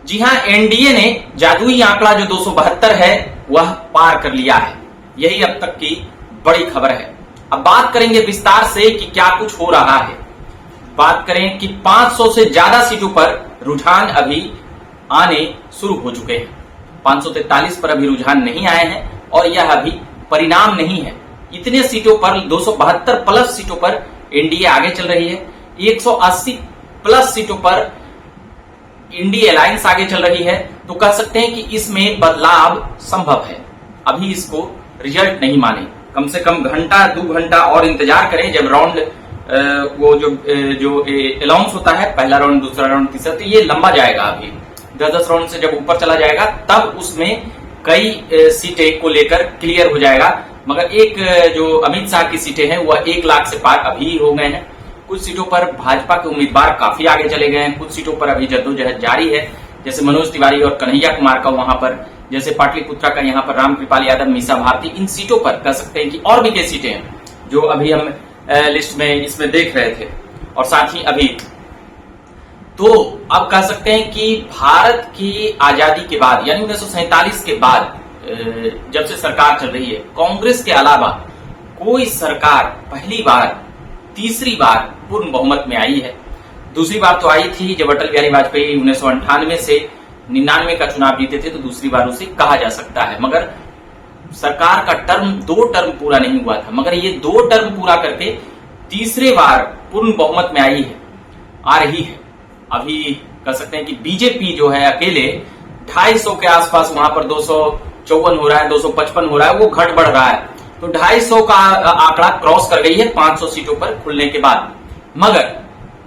जी हां, एनडीए ने जादुई आंकड़ा जो 272 है वह पार कर लिया है। यही अब तक की बड़ी खबर है। अब बात करेंगे विस्तार से कि क्या कुछ हो रहा है। बात करें कि 500 से ज्यादा सीटों पर रुझान अभी आने शुरू हो चुके हैं। 543 पर अभी रुझान नहीं आए हैं और यह अभी परिणाम नहीं है। इतने सीटों पर 272 प्लस सीटों पर एनडीए आगे चल रही है। 180 प्लस सीटों पर इंडिया अलायंस आगे चल रही है। तो कह सकते हैं कि इसमें बदलाव संभव है। अभी इसको रिजल्ट नहीं माने, कम से कम घंटा 2 घंटा और इंतजार करें। जब राउंड वो जो अलाउंस होता है, पहला राउंड, दूसरा राउंड, तीसरा, तो ये लंबा जाएगा। अभी 10-10 राउंड से जब ऊपर चला जाएगा तब उसमें कई सीटें को लेकर क्लियर हो जाएगा। मगर एक जो अमित शाह की सीटें हैं वह 1 लाख से पार अभी हो गए हैं। कुछ सीटों पर भाजपा के उम्मीदवार काफी आगे चले गए हैं। कुछ सीटों पर अभी जद्दोजहद जारी है, जैसे मनोज तिवारी और कन्हैया कुमार का वहां पर, जैसे पाटलिपुत्रा का यहाँ पर रामकृपाल यादव, मीसा भारती। इन सीटों पर कह सकते हैं कि और भी कई सीटें हैं जो अभी हम लिस्ट में इसमें देख रहे थे। और साथ ही अभी तो अब कह सकते हैं कि भारत की आजादी के बाद यानी 1947 के बाद जब से सरकार चल रही है, कांग्रेस के अलावा कोई सरकार पहली बार, तीसरी बार पूर्ण बहुमत में आई है। दूसरी बार तो आई थी जब अटल बिहारी वाजपेयी 1998 से 99 का चुनाव जीते थे, तो दूसरी बार उसे कहा जा सकता है। मगर सरकार का टर्म 2 टर्म पूरा नहीं हुआ था, मगर ये 2 टर्म पूरा करके तीसरे बार पूर्ण बहुमत में आई है, आ रही है। अभी कह सकते हैं कि बीजेपी जो है अकेले 250 के आसपास, वहां पर 254 हो रहा है, 255 हो रहा है, वो घट बढ़ रहा है। तो 250 का आंकड़ा क्रॉस कर गई है 500 सीटों पर खुलने के बाद। मगर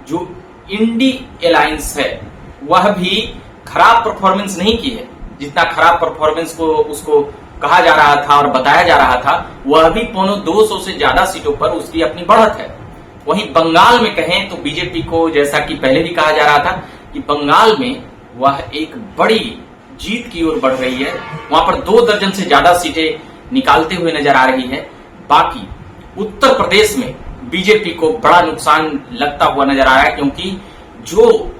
जो इंडी अलायंस है वह भी खराब परफॉर्मेंस नहीं की है। जितना खराब परफॉर्मेंस को उसको कहा जा रहा था और बताया जा रहा था, वह भी 200 से ज्यादा सीटों पर उसकी अपनी बढ़त है। वहीं बंगाल में कहें तो बीजेपी को, जैसा कि पहले भी कहा जा रहा था, कि बंगाल में वह एक बड़ी जीत की ओर बढ़ रही है। वहां पर 2 दर्जन से ज्यादा सीटें निकालते हुए नजर आ रही है। बाकी उत्तर प्रदेश में बीजेपी को बड़ा नुकसान लगता हुआ नजर आ रहा है, क्योंकि जो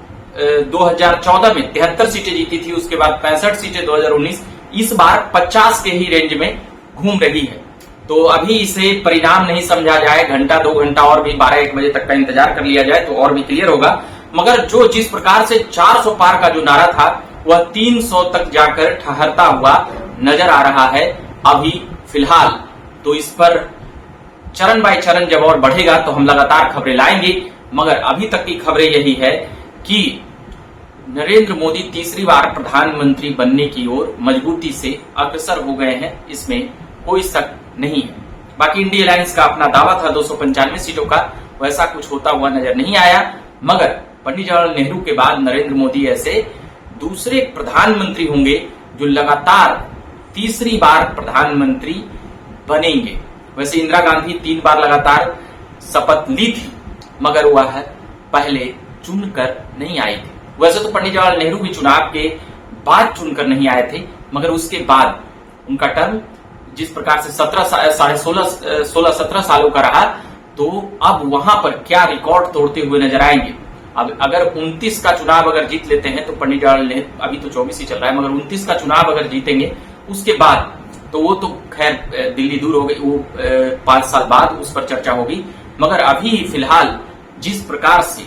2014 में 73 सीटें जीती थी, उसके बाद 65 सीटें 2019, इस बार 50 के ही रेंज में घूम रही है। तो अभी इसे परिणाम नहीं समझा जाए, घंटा 2 घंटा और भी 12-1 बजे तक का इंतजार कर लिया जाए तो और भी क्लियर होगा। मगर जो जिस प्रकार से 400 पार का जो नारा था वह 300 तक जाकर ठहरता हुआ नजर आ रहा है अभी फिलहाल। तो इस पर चरण बाय चरण जब और बढ़ेगा तो हम लगातार खबरें लाएंगे। मगर अभी तक की खबरें यही है कि नरेंद्र मोदी तीसरी बार प्रधानमंत्री बनने की ओर मजबूती से अग्रसर हो गए हैं, इसमें कोई शक नहीं है। बाकी इंडिया अलायंस का अपना दावा था 295 सीटों का, वैसा कुछ होता हुआ नजर नहीं आया। मगर पंडित जवाहरलाल नेहरू के बाद नरेंद्र मोदी ऐसे दूसरे प्रधानमंत्री होंगे जो लगातार तीसरी बार प्रधानमंत्री बनेंगे। वैसे इंदिरा गांधी 3 बार लगातार शपथ ली थी, मगर वह पहले चुनकर नहीं आई थी। वैसे तो पंडित जवाहरलाल नेहरू भी चुनाव के बाद चुनकर नहीं आए थे, मगर उसके बाद उनका टर्म जिस प्रकार से 16-17 सालों का रहा, तो अब वहां पर क्या रिकॉर्ड तोड़ते हुए नजर आएंगे। अब अगर 29 का चुनाव अगर जीत लेते हैं तो पंडित जवाहरलाल नेहरू, अभी तो 24 ही चल रहा है, मगर 29 का चुनाव अगर जीतेंगे उसके बाद तो वो तो खैर दिल्ली दूर हो गई, वो 5 साल बाद उस पर चर्चा होगी। मगर अभी फिलहाल जिस प्रकार से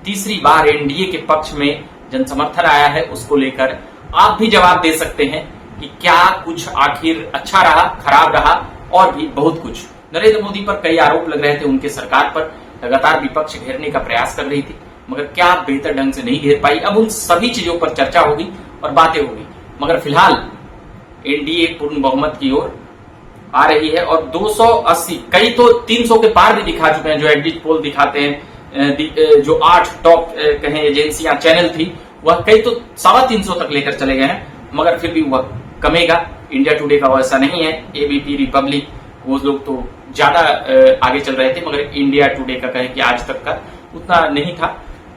तीसरी बार एनडीए के पक्ष में जनसमर्थन आया है, उसको लेकर आप भी जवाब दे सकते हैं कि क्या कुछ आखिर अच्छा रहा, खराब रहा, और भी बहुत कुछ। नरेंद्र मोदी पर कई आरोप लग रहे थे, उनके सरकार पर लगातार विपक्ष घेरने का प्रयास कर रही थी, मगर क्या बेहतर ढंग से नहीं घेर पाई। अब उन सभी चीजों पर चर्चा होगी और बातें होगी। मगर फिलहाल एनडीए पूर्ण बहुमत की ओर आ रही है और 280, कई तो 300 के पार भी दिखा चुके हैं। जो एग्जिट पोल दिखाते हैं, जो 8 टॉप कहें एजेंसियां, चैनल थी, वह कई तो 350 तक लेकर चले गए हैं, मगर फिर भी वह कमेगा। इंडिया टुडे का वैसा नहीं है, एबीपी, रिपब्लिक, वो लोग तो ज्यादा आगे चल रहे थे, मगर इंडिया टुडे का कहें कि आज तक का उतना नहीं था।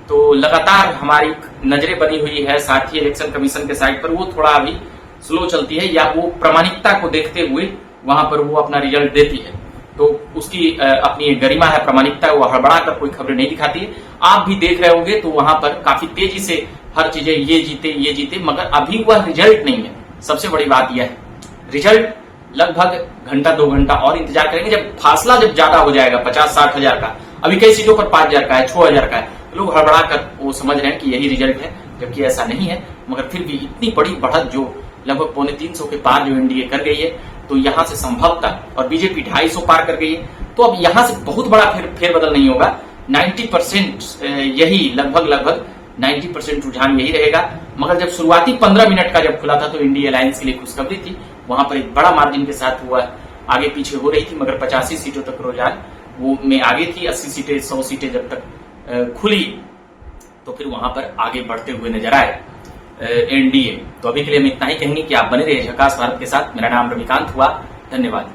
तो लगातार हमारी नजरें बनी हुई है। साथ ही इलेक्शन कमीशन के साइट पर वो थोड़ा अभी स्लो चलती है, या वो प्रामाणिकता को देखते हुए वहां पर वो अपना रिजल्ट देती है। तो उसकी अपनी गरिमा है, प्रामाणिकता है, वो हड़बड़ा कर कोई खबरें नहीं दिखाती है। आप भी देख रहे होंगे तो वहां पर काफी तेजी से हर चीजें ये जीते, मगर अभी वह रिजल्ट नहीं है। सबसे बड़ी बात यह है, रिजल्ट लगभग घंटा 2 घंटा और इंतजार करेंगे। जब फासला जब ज्यादा हो जाएगा 50-60 हजार का, अभी कई सीटों पर 5 हजार का है, 6 हजार का है, लोग हड़बड़ा कर वो समझ रहे हैं कि यही रिजल्ट है, जबकि ऐसा नहीं है। मगर फिर भी इतनी बड़ी बढ़त जो लगभग 250 के पार जो एनडीए कर गई है, तो यहां से संभवतः, और बीजेपी 250 पार कर गई है, तो अब यहां से बहुत बड़ा फेरबदल नहीं होगा। 90% यही लगभग 90% रुझान यही रहेगा। मगर जब शुरुआती 15 मिनट का जब खुला था तो इंडिया अलायंस के लिए खुशखबरी थी, वहां पर एक बड़ा मार्जिन के साथ हुआ आगे पीछे हो रही थी, मगर 85 सीटों तक रुझान वो में आगे थी। 80 सीटें 100 सीटें जब तक खुली तो फिर वहां पर आगे बढ़ते हुए नजर आए एनडीए। तो अभी के लिए हम इतना ही कहेंगे कि आप बने रहिए झकास भारत के साथ। मेरा नाम रविकांत हुआ, धन्यवाद।